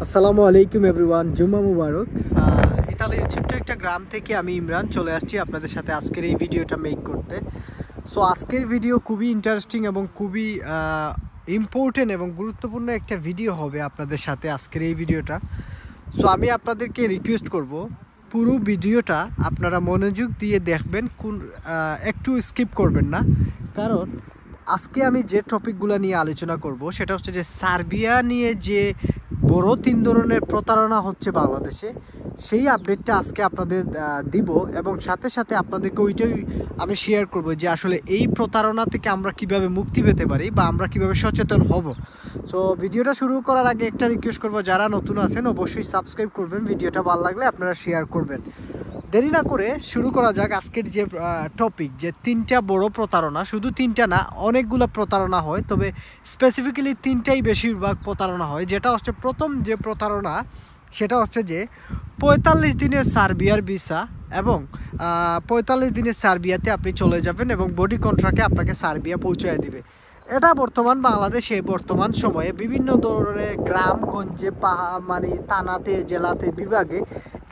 আসসালামু আলাইকুম এভরিওয়ান, জুম্মা মুবারক। ইতালির ছোট্ট একটা গ্রাম থেকে আমি ইমরান চলে আসছি আপনাদের সাথে আজকের এই ভিডিওটা মেক করতে। সো আজকের ভিডিও খুবই ইন্টারেস্টিং এবং খুবই ইম্পর্টেন্ট এবং গুরুত্বপূর্ণ একটা ভিডিও হবে আপনাদের সাথে আজকের এই ভিডিওটা। সো আমি আপনাদেরকে রিকোয়েস্ট করব পুরো ভিডিওটা আপনারা মনোযোগ দিয়ে দেখবেন, একটু স্কিপ করবেন না। কারণ আজকে আমি যে টপিকগুলো নিয়ে আলোচনা করব সেটা হচ্ছে যে সার্বিয়া নিয়ে যে বড় 3 ধরনের প্রতারণা হচ্ছে বাংলাদেশে, সেই আপডেটটা আজকে আপনাদের দিব এবং সাথে সাথে আপনাদেরকে ওইটাই আমি শেয়ার করব যে আসলে এই প্রতারণা থেকে আমরা কিভাবে মুক্তি পেতে পারি বা আমরা কিভাবে সচেতন হব। সো ভিডিওটা শুরু করার আগে একটা রিকোয়েস্ট করব, যারা নতুন আছেন অবশ্যই সাবস্ক্রাইব করবেন, ভিডিওটা ভালো লাগলে আপনারা শেয়ার করবেন। দেরি না করে শুরু করা যাক আজকের যে টপিক, যে 3টা বড় প্রতারণা। শুধু 3টা না, অনেকগুলো প্রতারণা হয়, তবে স্পেসিফিক্যালি 3টাই বেশিরভাগ প্রতারণা হয়। যেটা হচ্ছে প্রথম যে প্রতারণা, সেটা হচ্ছে যে 45 দিনের সার্বিয়ার ভিসা এবং 45 দিনের সার্বিয়াতে আপনি চলে যাবেন এবং বডি কন্ট্রাক্টে আপনাকে সার্বিয়া পৌঁছায় দিবে। এটা বাংলাদেশে বর্তমান সময়ে বিভিন্ন ধরনের গ্রামগঞ্জে মানে থানাতে, জেলাতে, বিভাগে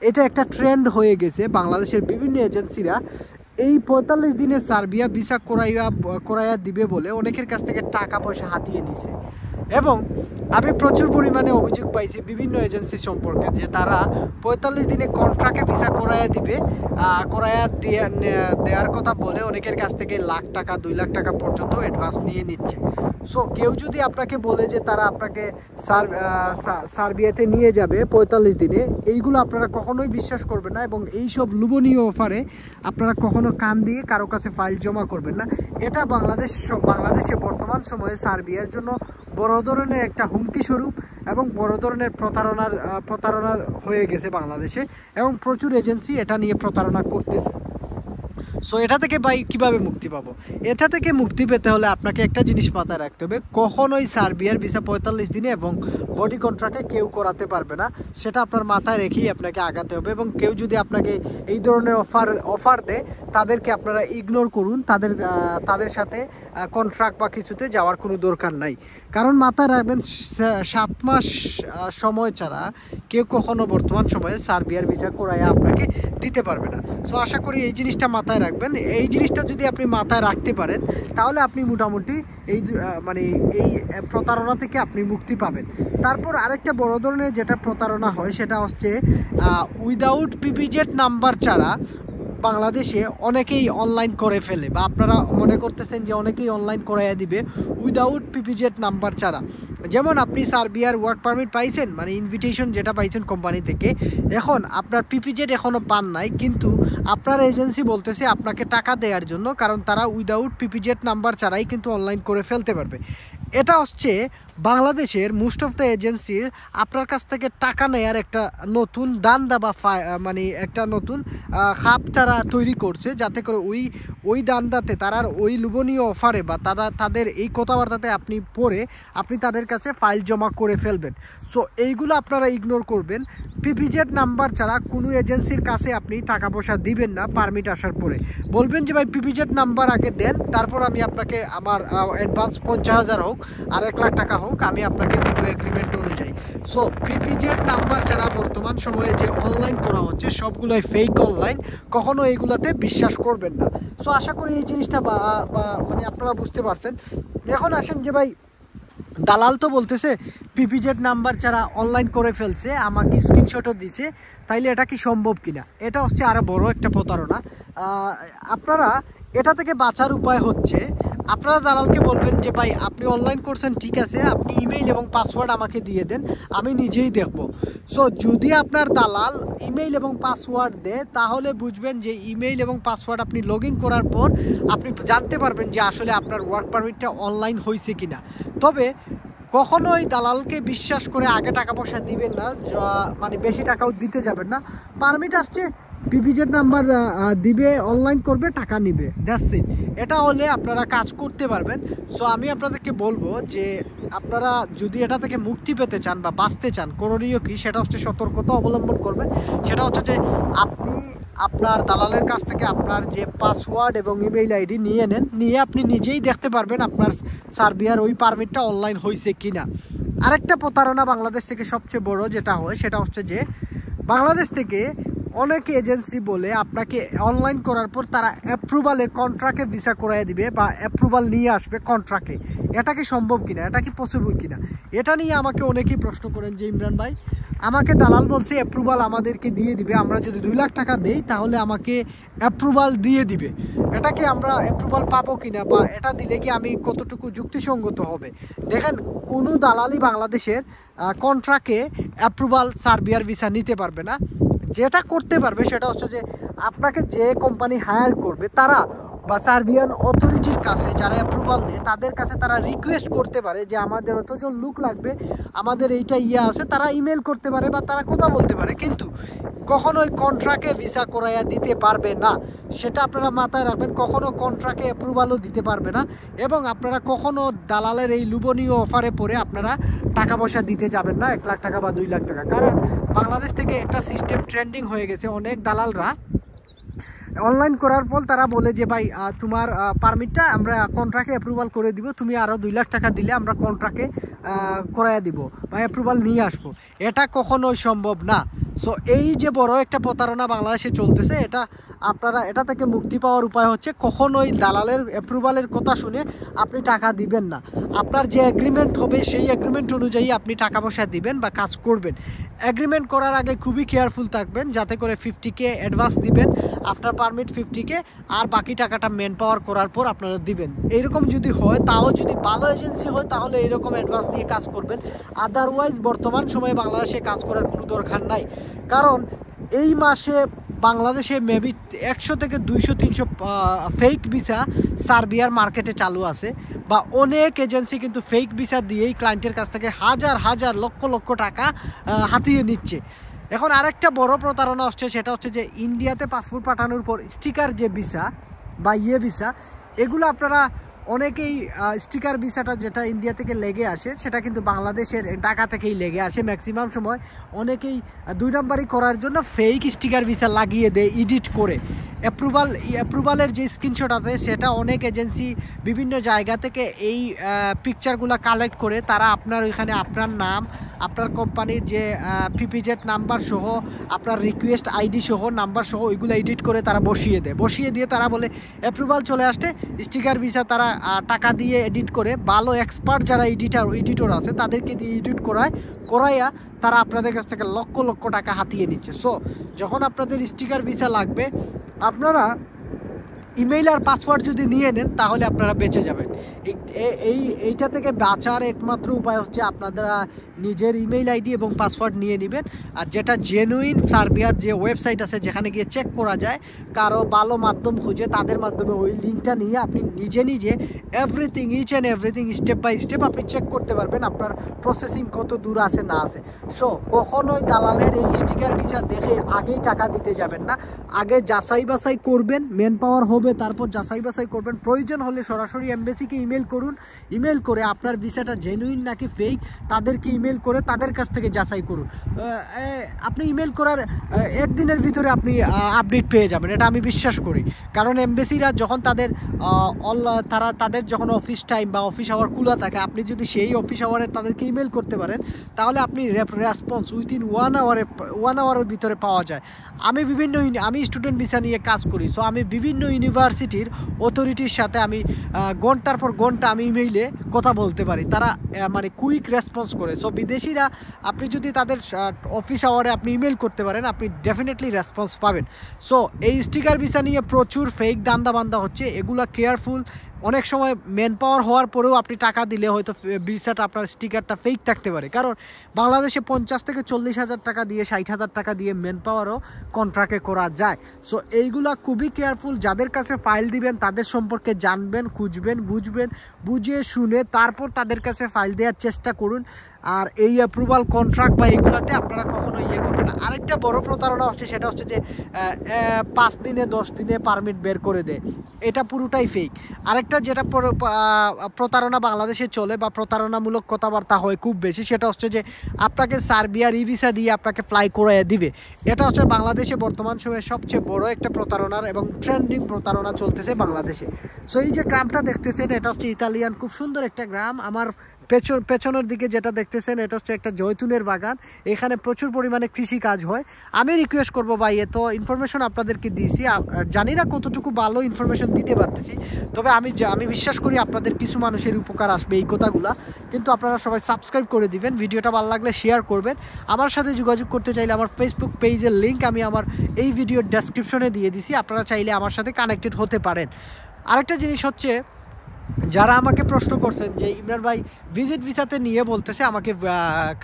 এটা একটা ট্রেন্ড হয়ে গেছে। বাংলাদেশের বিভিন্ন এজেন্সিরা এই 45 দিনের সার্বিয়া ভিসা করাইয়া দিবে বলে অনেকের কাছ থেকে টাকা পয়সা হাতিয়ে নিছে। এবং আমি প্রচুর পরিমাণে অভিযোগ পাইছি বিভিন্ন এজেন্সি সম্পর্কে যে তারা 45 দিনে কন্ট্রাক্টে ভিসা দেওয়ার কথা বলে অনেকের কাছ থেকে লাখ টাকা, 2 লাখ টাকা পর্যন্ত অ্যাডভান্স নিয়ে নিচ্ছে। সো কেউ যদি আপনাকে বলে যে তারা আপনাকে সার্বিয়াতে নিয়ে যাবে 45 দিনে, এইগুলো আপনারা কখনোই বিশ্বাস করবেন না এবং এইসব লোভনীয় অফারে আপনারা কখনো কান দিয়ে কারো কাছে ফাইল জমা করবেন না। এটা বাংলাদেশে বর্তমান সময়ে সার্বিয়ার জন্য বড় ধরনের একটা হুমকি স্বরূপ এবং বড় ধরনের প্রতারণা হয়ে গেছে বাংলাদেশে, এবং প্রচুর এজেন্সি এটা নিয়ে প্রতারণা করতেছে। সো এটা থেকে কীভাবে মুক্তি পাবো? এটা থেকে মুক্তি পেতে হলে আপনাকে একটা জিনিস মাথায় রাখতে হবে, কখনোই সার্বিয়ার ভিসা 45 দিনে এবং বডি কন্ট্রাক্টে কেউ করাতে পারবে না। সেটা আপনার মাথায় রেখেই আপনাকে আগাতে হবে। এবং কেউ যদি আপনাকে এই ধরনের অফার দেয়, তাদেরকে আপনারা ইগনোর করুন, তাদের সাথে কন্ট্রাক্ট বা কিছুতে যাওয়ার কোনো দরকার নাই। কারণ মাথায় রাখবেন, 7 মাস সময় ছাড়া কেউ কখনো বর্তমান সময়ে সার্বিয়ার ভিসা করাইয়া আপনাকে দিতে পারবে না। সো আশা করি এই জিনিসটা মাথায় রাখবেন। এই জিনিসটা যদি আপনি মাথায় রাখতে পারেন, তাহলে আপনি মোটামুটি এই প্রতারণা থেকে আপনি মুক্তি পাবেন। তারপর আরেকটা বড় ধরনের যেটা প্রতারণা হয়, সেটা হচ্ছে উইদাউট পিপিজেড নাম্বার ছাড়া বাংলাদেশে অনেকেই অনলাইন করে ফেলে, বা আপনারা মনে করতেছেন যে অনেকেই অনলাইন করাইয়া দিবে উইদাউট পিপিজেড নাম্বার ছাড়া। যেমন আপনি সার্বিয়ার ওয়ার্ক পারমিট পাইছেন, মানে ইনভিটেশন যেটা পাইছেন কোম্পানি থেকে, এখন আপনার পিপিজেড এখনও পান নাই, কিন্তু আপনার এজেন্সি বলতেছে আপনাকে টাকা দেওয়ার জন্য, কারণ তারা উইদাউট পিপিজেড নাম্বার ছাড়াই কিন্তু অনলাইন করে ফেলতে পারবে। এটা হচ্ছে বাংলাদেশের মোস্ট অফ দ্য এজেন্সির আপনার কাছ থেকে টাকা নেয়ার একটা নতুন দান্দা বা মানে একটা নতুন খাপ তারা তৈরি করছে, যাতে করে ওই দান্দাতে তারা ওই লোভনীয় অফারে বা তাদের এই কথাবার্তাতে আপনি তাদের কাছে ফাইল জমা করে ফেলবেন। সো এইগুলো আপনারা ইগনোর করবেন। পিপিজেড নাম্বার ছাড়া কোনো এজেন্সির কাছে আপনি টাকা পয়সা দিবেন না। পারমিট আসার পরে বলবেন যে ভাই পিপিজেড নাম্বার আগে দেন, তারপর আমি আপনাকে আমার অ্যাডভান্স 50,000 হোক আর 1 লাখ টাকা হোক, আমি আপনাকে দিব এগ্রিমেন্ট অনুযায়ী। সো পিপিজেড নাম্বার ছাড়া বর্তমান সময়ে যে অনলাইন করা হচ্ছে সবগুলোই ফেক অনলাইন, কখনো এইগুলাতে বিশ্বাস করবেন না। সো আশা করি এই জিনিসটা মানে আপনারা বুঝতে পারছেন। এখন আসেন যে ভাই, দালাল তো বলতেছে পিপিজেড নাম্বার ছাড়া অনলাইন করে ফেলছে, আমাকে স্ক্রিনশটও দিছে, তাইলে এটা কি সম্ভব কিনা? এটা হচ্ছে আরও বড় একটা প্রতারণা। আপনারা এটা থেকে বাঁচার উপায় হচ্ছে, আপনারা দালালকে বলবেন যে ভাই আপনি অনলাইন করছেন, ঠিক আছে, আপনি ইমেইল এবং পাসওয়ার্ড আমাকে দিয়ে দেন, আমি নিজেই দেখব। সো যদি আপনার দালাল ইমেইল এবং পাসওয়ার্ড দেয়, তাহলে বুঝবেন যে ইমেইল এবং পাসওয়ার্ড আপনি লগ ইন করার পর আপনি জানতে পারবেন যে আসলে আপনার ওয়ার্ক পারমিটটা অনলাইন হয়েছে কিনা। তবে কখনোই দালালকে বিশ্বাস করে আগে টাকা পয়সা দিবেন না, মানে বেশি টাকাও দিতে যাবেন না। পারমিট আসছে, পিপিজেড নাম্বার দিবে, অনলাইন করবে, টাকা নিবে, দ্যাটস ইট। এটা হলে আপনারা কাজ করতে পারবেন। সো আমি আপনাদেরকে বলবো যে আপনারা যদি এটা থেকে মুক্তি পেতে চান বা বাঁচতে চান, করণীয় কি সেটা হচ্ছে সতর্কতা অবলম্বন করবেন। সেটা হচ্ছে যে আপনি আপনার দালালের কাছ থেকে আপনার যে পাসওয়ার্ড এবং ইমেইল আইডি নিয়ে নেন, নিয়ে আপনি নিজেই দেখতে পারবেন আপনার সার্বিয়ার ওই পারমিটটা অনলাইন হয়েছে কিনা। আরেকটা প্রতারণা বাংলাদেশ থেকে সবচেয়ে বড় যেটা হয় সেটা হচ্ছে যে বাংলাদেশ থেকে অনেক এজেন্সি বলে আপনাকে অনলাইন করার পর তারা অ্যাপ্রুভালে কন্ট্রাক্টে ভিসা করাই দিবে বা অ্যাপ্রুভাল নিয়ে আসবে কন্ট্রাক্টে। এটা কি সম্ভব কিনা, এটা কি পসিবল কিনা, এটা নিয়ে আমাকে অনেকেই প্রশ্ন করেন যে ইমরান ভাই আমাকে দালাল বলছে অ্যাপ্রুভাল আমাদেরকে দিয়ে দিবে, আমরা যদি 2 লাখ টাকা দেই তাহলে আমাকে অ্যাপ্রুভাল দিয়ে দিবে। এটা কি আমরা অ্যাপ্রুভাল পাবো কিনা বা এটা দিলে কি আমি কতটুকু যুক্তিসঙ্গত হবে? দেখেন কোনো দালালই বাংলাদেশের কন্ট্রাক্টে অ্যাপ্রুভাল সার্বিয়ার ভিসা নিতে পারবে না। যেটা করতে পারবে সেটা হচ্ছে যে আপনাকে যে কোম্পানি হায়ার করবে তারা বা সার্বিয়ান অথরিটির কাছে যারা অ্যাপ্রুভাল দেয় তাদের কাছে তারা রিকোয়েস্ট করতে পারে যে আমাদের অতজন লোক লাগবে, আমাদের এইটা আছে, তারা ইমেল করতে পারে বা তারা কথা বলতে পারে, কিন্তু কখনোই কন্ট্রাক্টে ভিসা করাইয়া দিতে পারবে না। সেটা আপনারা মাথায় রাখবেন, কখনো কন্ট্রাক্টে অ্যাপ্রুভালও দিতে পারবে না এবং আপনারা কখনো দালালের এই লোভনীয় অফারে পড়ে আপনারা টাকা পয়সা দিতে যাবেন না 1 লাখ টাকা বা 2 লাখ টাকা। কারণ বাংলাদেশ থেকে একটা সিস্টেম ট্রেন্ডিং হয়ে গেছে, অনেক দালালরা অনলাইন করার পর তারা বলে যে ভাই তোমার পারমিটটা আমরা কন্ট্রাক্টে অ্যাপ্রুভাল করে দিব, তুমি আরও 2 লাখ টাকা দিলে আমরা কন্ট্রাক্টে করাইয়া দিব বা অ্যাপ্রুভাল নিয়ে আসবো। এটা কখনোই সম্ভব না। সো এই যে বড় একটা প্রতারণা বাংলাদেশে চলতেছে, এটা আপনারা এটা থেকে মুক্তি পাওয়ার উপায় হচ্ছে কখনোই দালালের অ্যাপ্রুভালের কথা শুনে আপনি টাকা দিবেন না। আপনার যে এগ্রিমেন্ট হবে সেই এগ্রিমেন্ট অনুযায়ী আপনি টাকা পয়সা দিবেন বা কাজ করবেন। এগ্রিমেন্ট করার আগে খুবই কেয়ারফুল থাকবেন যাতে করে 50K অ্যাডভান্স দিবেন, আপনার পারমিট 50K আর বাকি টাকাটা ম্যান পাওয়ার করার পর আপনারা দিবেন। এইরকম যদি হয়, তাও যদি ভালো এজেন্সি হয় তাহলে এইরকম অ্যাডভান্স দিয়ে কাজ করবেন। আদারওয়াইজ বর্তমান সময়ে বাংলাদেশে কাজ করার কোনো দরকার নাই। কারণ এই মাসে বাংলাদেশে মেবি 100 থেকে 200-300 ফেক ভিসা সার্বিয়ার মার্কেটে চালু আছে বা অনেক এজেন্সি কিন্তু ফেক ভিসা দিয়েই ক্লায়েন্টের কাছ থেকে হাজার হাজার লক্ষ লক্ষ টাকা হাতিয়ে নিচ্ছে। এখন আরেকটা বড় প্রতারণা হচ্ছে, সেটা হচ্ছে যে ইন্ডিয়াতে পাসপোর্ট পাঠানোর পর স্টিকার যে ভিসা বা ভিসা, এগুলো আপনারা অনেকেই স্টিকার ভিসাটা যেটা ইন্ডিয়া থেকে লেগে আসে সেটা কিন্তু বাংলাদেশের ঢাকা থেকেই লেগে আসে। ম্যাক্সিমাম সময় অনেকেই 2 নাম্বারই করার জন্য ফেক স্টিকার ভিসা লাগিয়ে দেয় এডিট করে। অ্যাপ্রুভালের যে স্ক্রিনশট আছে সেটা অনেক এজেন্সি বিভিন্ন জায়গা থেকে এই পিকচারগুলো কালেক্ট করে তারা আপনার ওইখানে আপনার নাম, আপনার কোম্পানির যে পিপিজেড নাম্বার সহ, আপনার রিকোয়েস্ট আইডি সহ, নাম্বার সহ ওইগুলো এডিট করে তারা বসিয়ে দেয়। বসিয়ে দিয়ে তারা বলে অ্যাপ্রুভাল চলে আসছে, স্টিকার ভিসা তারা টাকা দিয়ে এডিট করে, ভালো এক্সপার্ট যারা এডিটর আছে তাদেরকে দিয়ে এডিট করাইয়া তারা আপনাদের কাছ থেকে লক্ষ লক্ষ টাকা হাতিয়ে নিচ্ছে। সো যখন আপনাদের স্টিকার ভিসা লাগবে আপনারা ইমেইল আর পাসওয়ার্ড যদি নিয়ে নেন তাহলে আপনারা বেঁচে যাবেন। এইটা থেকে বাঁচার একমাত্র উপায় হচ্ছে আপনারা নিজের ইমেইল আইডি এবং পাসওয়ার্ড নিয়ে নেবেন। আর যেটা জেনুইন সার্বিয়ার যে ওয়েবসাইট আছে যেখানে গিয়ে চেক করা যায়, কারো ভালো মাধ্যম খুঁজে তাদের মাধ্যমে ওই লিঙ্কটা নিয়ে আপনি নিজে everything each and everything step by step আপনি চেক করতে পারবেন আপনার প্রসেসিং কত দূর আছে না আছে। সো কখনোই দালালের এই স্টিকার ভিসা দেখে আগেই টাকা দিতে যাবেন না, আগে যাচাই বাছাই করবেন, ম্যান পাওয়ার হবে তারপর যাচাই বাছাই করবেন। প্রয়োজন হলে সরাসরি এমবেসিকে ইমেল করুন, ইমেল করে আপনার ভিসাটা জেনুইন নাকি ফেক তাদেরকে ইমেল করে তাদের কাছ থেকে যাচাই করুন। আপনি ইমেল করার একদিনের ভিতরে আপনি আপডেট পেয়ে যাবেন, এটা আমি বিশ্বাস করি। কারণ এমবেসিরা যখন তাদের যখন অফিস টাইম বা অফিস আওয়ার খোলা থাকে, আপনি যদি সেই অফিস আওয়ারে তাদেরকে ইমেল করতে পারেন তাহলে আপনি রেসপন্স উইথিন 1 আওয়ারের ভিতরে পাওয়া যায়। আমি স্টুডেন্ট ভিসা নিয়ে কাজ করি, সো আমি বিভিন্ন ইউনিভার্সিটির অথরিটির সাথে আমি ঘন্টার পর ঘন্টা আমি ইমেইলে কথা বলতে পারি, তারা মানে কুইক রেসপন্স করে। সো বিদেশিরা আপনি যদি তাদের অফিস আওয়ারে আপনি ইমেল করতে পারেন আপনি ডেফিনেটলি রেসপন্স পাবেন। সো এই স্টিকার ভিসা নিয়ে প্রচুর ফেক দান্দা হচ্ছে, এগুলা কেয়ারফুল। অনেক সময় ম্যান পাওয়ার হওয়ার পরেও আপনি টাকা দিলে হয়তো ভিসাটা আপনার স্টিকারটা ফেক থাকতে পারে। কারণ বাংলাদেশে 50 থেকে 40 হাজার টাকা দিয়ে 60 হাজার টাকা দিয়ে ম্যান পাওয়ারও কন্ট্রাক্টে করা যায়। সো এইগুলা খুবই কেয়ারফুল, যাদের কাছে ফাইল দিবেন তাদের সম্পর্কে জানবেন, খুঁজবেন, বুঝে শুনে তারপর তাদের কাছে ফাইল দেওয়ার চেষ্টা করুন। আর এই অ্যাপ্রুভাল কন্ট্রাক্ট বা এগুলাতে আপনারা কখনো করবেন না। আরেকটা বড় প্রতারণা হচ্ছে, সেটা হচ্ছে যে 5 দিনে 10 দিনে পারমিট বের করে দেয়, এটা পুরোটাই ফেক। আরেকটা যেটা প্রতারণা বাংলাদেশে চলে বা প্রতারণামূলক কথাবার্তা হয় খুব বেশি, সেটা হচ্ছে যে আপনাকে সার্বিয়ার ভিসা দিয়ে আপনাকে ফ্লাই করাইয়া দিবে। এটা হচ্ছে বাংলাদেশে বর্তমান সময়ে সবচেয়ে বড় একটা প্রতারণার এবং ট্রেন্ডিং প্রতারণা চলতেছে বাংলাদেশে। সো এই যে গ্রামটা দেখতেছেন এটা হচ্ছে ইতালিয়ান, খুব সুন্দর একটা গ্রাম। আমার পেছনের দিকে যেটা দেখতেছেন এটা হচ্ছে একটা জয়তুনের বাগান। এখানে প্রচুর পরিমাণে কৃষি কাজ হয়। আমি রিকোয়েস্ট করবো ভাই, এত ইনফরমেশন আপনাদেরকে দিয়েছি, জানি না কতটুকু ভালো ইনফরমেশন দিতে পারতেছি, তবে আমি বিশ্বাস করি আপনাদের কিছু মানুষের উপকার আসবে এই কথাগুলা। কিন্তু আপনারা সবাই সাবস্ক্রাইব করে দিবেন, ভিডিওটা ভালো লাগলে শেয়ার করবেন। আমার সাথে যোগাযোগ করতে চাইলে আমার ফেসবুক পেজের লিঙ্ক আমি আমার এই ভিডিওর ডেসক্রিপশনে দিয়ে দিছি, আপনারা চাইলে আমার সাথে কানেক্টেড হতে পারেন। আরেকটা জিনিস হচ্ছে, যারা আমাকে প্রশ্ন করছেন যে ইমরান ভাই ভিজিট ভিসাতে নিয়ে বলতেছে আমাকে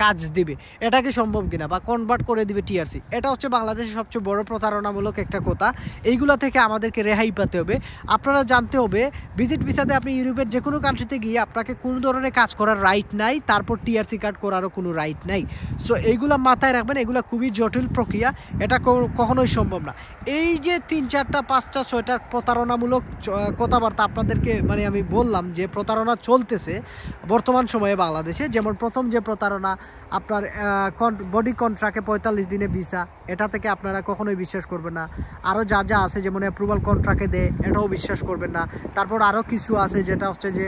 কাজ দিবে, এটা কি সম্ভব কিনা, বা কনভার্ট করে দিবে টিআরসি, এটা হচ্ছে বাংলাদেশের সবচেয়ে বড় প্রতারণামূলক একটা কথা। এইগুলা থেকে আমাদেরকে রেহাই পেতে হবে। আপনারা জানতে হবে ভিজিট ভিসাতে আপনি ইউরোপের যে কোনো কান্ট্রিতে গিয়ে আপনাকে কোনো ধরনের কাজ করার রাইট নাই, তারপর টিআরসি কার্ড করারও কোনো রাইট নাই। সো এইগুলা মাথায় রাখবেন, এগুলো খুবই জটিল প্রক্রিয়া, এটা কখনোই সম্ভব না। এই যে 3, 4, 5, 6টা প্রতারণামূলক কথাবার্তা আপনাদেরকে আমি বললাম যে প্রতারণা চলতেছে বর্তমান সময়ে বাংলাদেশে। যেমন প্রথম যে প্রতারণা, আপনার বডি কন্ট্রাক্টে 45 দিনে ভিসা, এটা থেকে আপনারা কখনোই বিশ্বাস করবেন না। আরও যা যা আছে যেমন অ্যাপ্রুভাল কন্ট্রাক্টে দেয়, এটাও বিশ্বাস করবেন না। তারপর আরও কিছু আছে যেটা হচ্ছে যে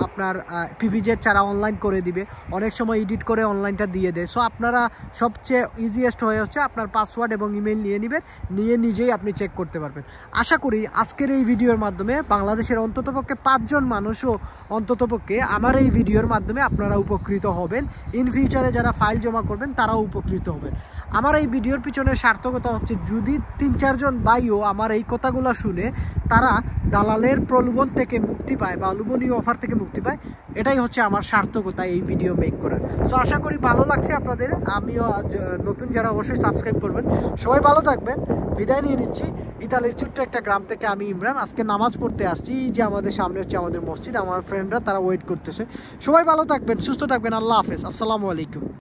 আপনার পিপিজেড ছাড়া অনলাইন করে দিবে, অনেক সময় এডিট করে অনলাইনটা দিয়ে দেয়। সো আপনারা সবচেয়ে ইজিয়েস্ট হয়ে হচ্ছে আপনার পাসওয়ার্ড এবং ইমেল নিয়ে নেবেন, নিয়ে নিজেই আপনি চেক করতে পারবেন। আশা করি আজকের এই ভিডিওর মাধ্যমে বাংলাদেশের অন্ততপক্ষে 5 জন মানুষও অন্ততপক্ষে আমার এই ভিডিওর মাধ্যমে আপনারা উপকৃত হবেন। ইন ফিউচারে যারা ফাইল জমা করবেন তারাও উপকৃত হবেন। আমার এই ভিডিওর পিছনে সার্থকতা হচ্ছে, যদি 3-4 জন ভাইও আমার এই কথাগুলো শুনে তারা দালালের প্রলোভন থেকে মুক্তি পায় বা লোভনীয় অফার থেকে মুক্তি পায়, এটাই হচ্ছে আমার সার্থকতা এই ভিডিও মেক করার। সো আশা করি ভালো লাগছে আপনাদের। আমিও নতুন যারা অবশ্যই সাবস্ক্রাইব করবেন। সবাই ভালো থাকবেন, বিদায় নিয়ে নিচ্ছি। ইতালির ছোট্ট একটা গ্রাম থেকে আমি ইমরান আজকে নামাজ পড়তে আসছি। যে আমাদের সামনে হচ্ছে আমাদের মসজিদ, আমার ফ্রেন্ডরা তারা ওয়েট করতেছে। সবাই ভালো থাকবেন, সুস্থ থাকবেন। আল্লাহ হাফেজ, আসসালামু আলাইকুম।